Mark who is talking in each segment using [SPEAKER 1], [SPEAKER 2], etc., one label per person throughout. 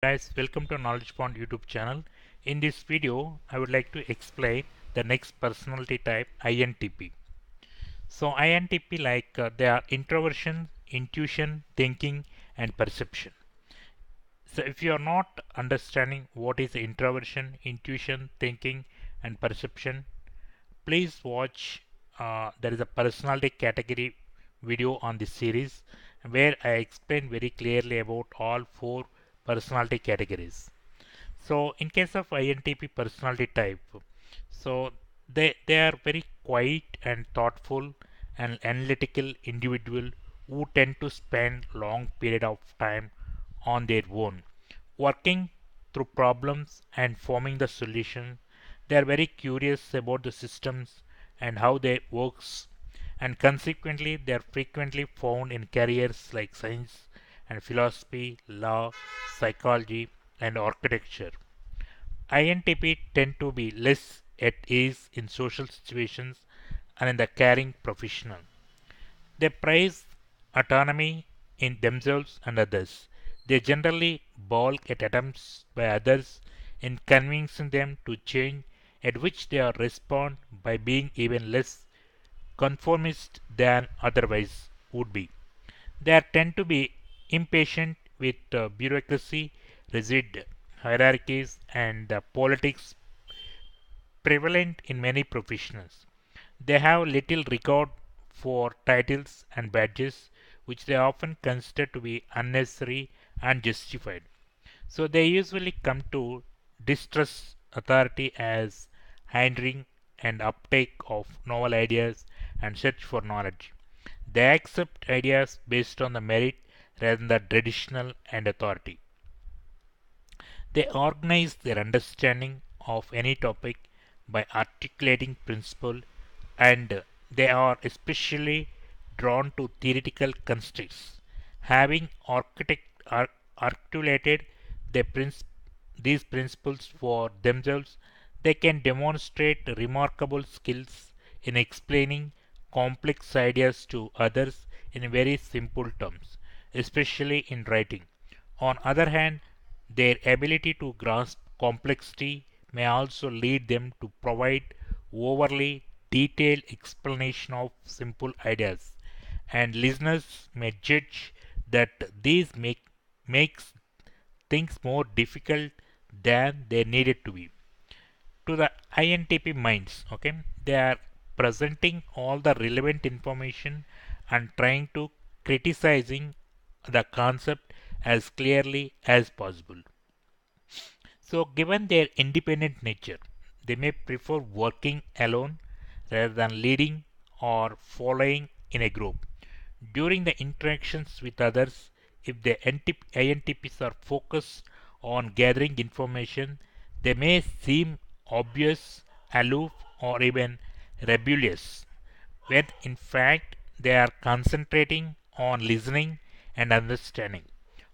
[SPEAKER 1] Guys, welcome to Knowledge Pond YouTube channel. In this video, I would like to explain the next personality type INTP. So INTP they are introversion, intuition, thinking and perception. So if you are not understanding what is introversion, intuition, thinking and perception, please watch there is a personality category video on this series where I explain very clearly about all four personality categories. So in case of INTP personality type, so they are very quiet and thoughtful and analytical individual who tend to spend long period of time on their own, working through problems and forming the solution. They are very curious about the systems and how they works, and consequently they are frequently found in careers like science and philosophy, law, psychology and architecture. INTP tend to be less at ease in social situations and in the caring professional. They prize autonomy in themselves and others. They generally balk at attempts by others in convincing them to change, at which they are respond by being even less conformist than otherwise would be. They tend to be impatient with bureaucracy, rigid hierarchies, and politics prevalent in many professions. They have little regard for titles and badges, which they often consider to be unnecessary and justified. So they usually come to distrust authority as hindering and uptake of novel ideas and search for knowledge. They accept ideas based on the merit rather than the traditional and authority. They organize their understanding of any topic by articulating principle, and they are especially drawn to theoretical constraints. Having articulated their these principles for themselves, they can demonstrate remarkable skills in explaining complex ideas to others in very simple terms, especially in writing. On other hand, their ability to grasp complexity may also lead them to provide overly detailed explanation of simple ideas, and listeners may judge that these makes things more difficult than they needed to be. To the INTP minds, okay, they are presenting all the relevant information and trying to criticizing the concept as clearly as possible. So, given their independent nature, they may prefer working alone rather than leading or following in a group. During the interactions with others, if the INTPs are focused on gathering information, they may seem obvious, aloof, or even rebellious, when in fact they are concentrating on listening and understanding.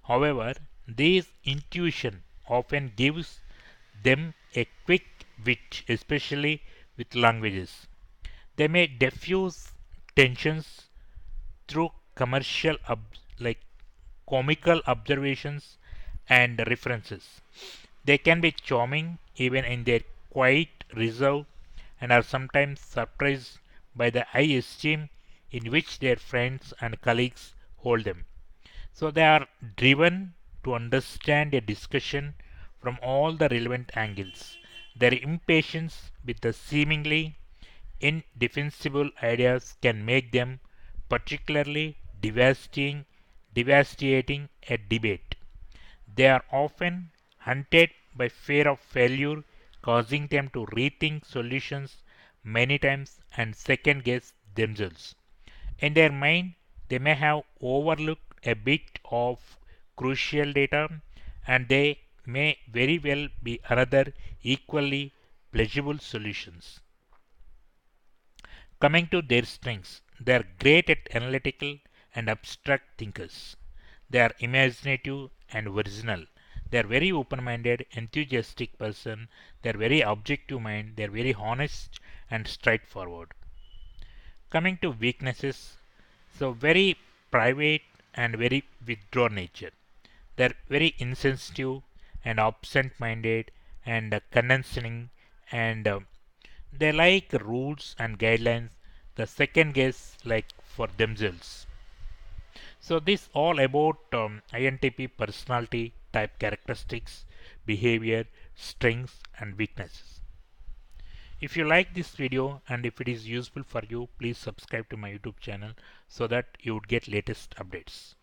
[SPEAKER 1] However, this intuition often gives them a quick wit, especially with languages. They may diffuse tensions through like comical observations and references. They can be charming even in their quiet reserve and are sometimes surprised by the high esteem in which their friends and colleagues hold them. So they are driven to understand a discussion from all the relevant angles. Their impatience with the seemingly indefensible ideas can make them particularly devastating a debate. They are often hunted by fear of failure, causing them to rethink solutions many times and second guess themselves. In their mind, they may have overlooked a bit of crucial data, and they may very well be another equally pleasurable solutions. Coming to their strengths, they are great at analytical and abstract thinkers. They are imaginative and original. They are very open-minded, enthusiastic person. They are very objective mind. They are very honest and straightforward. Coming to weaknesses, so very private and very withdrawn nature. They are very insensitive and absent-minded and condescending, and they like rules and guidelines. The second guess like for themselves. So this all about INTP personality type characteristics, behavior, strengths and weaknesses. If you like this video and if it is useful for you, please subscribe to my YouTube channel so that you would get latest updates.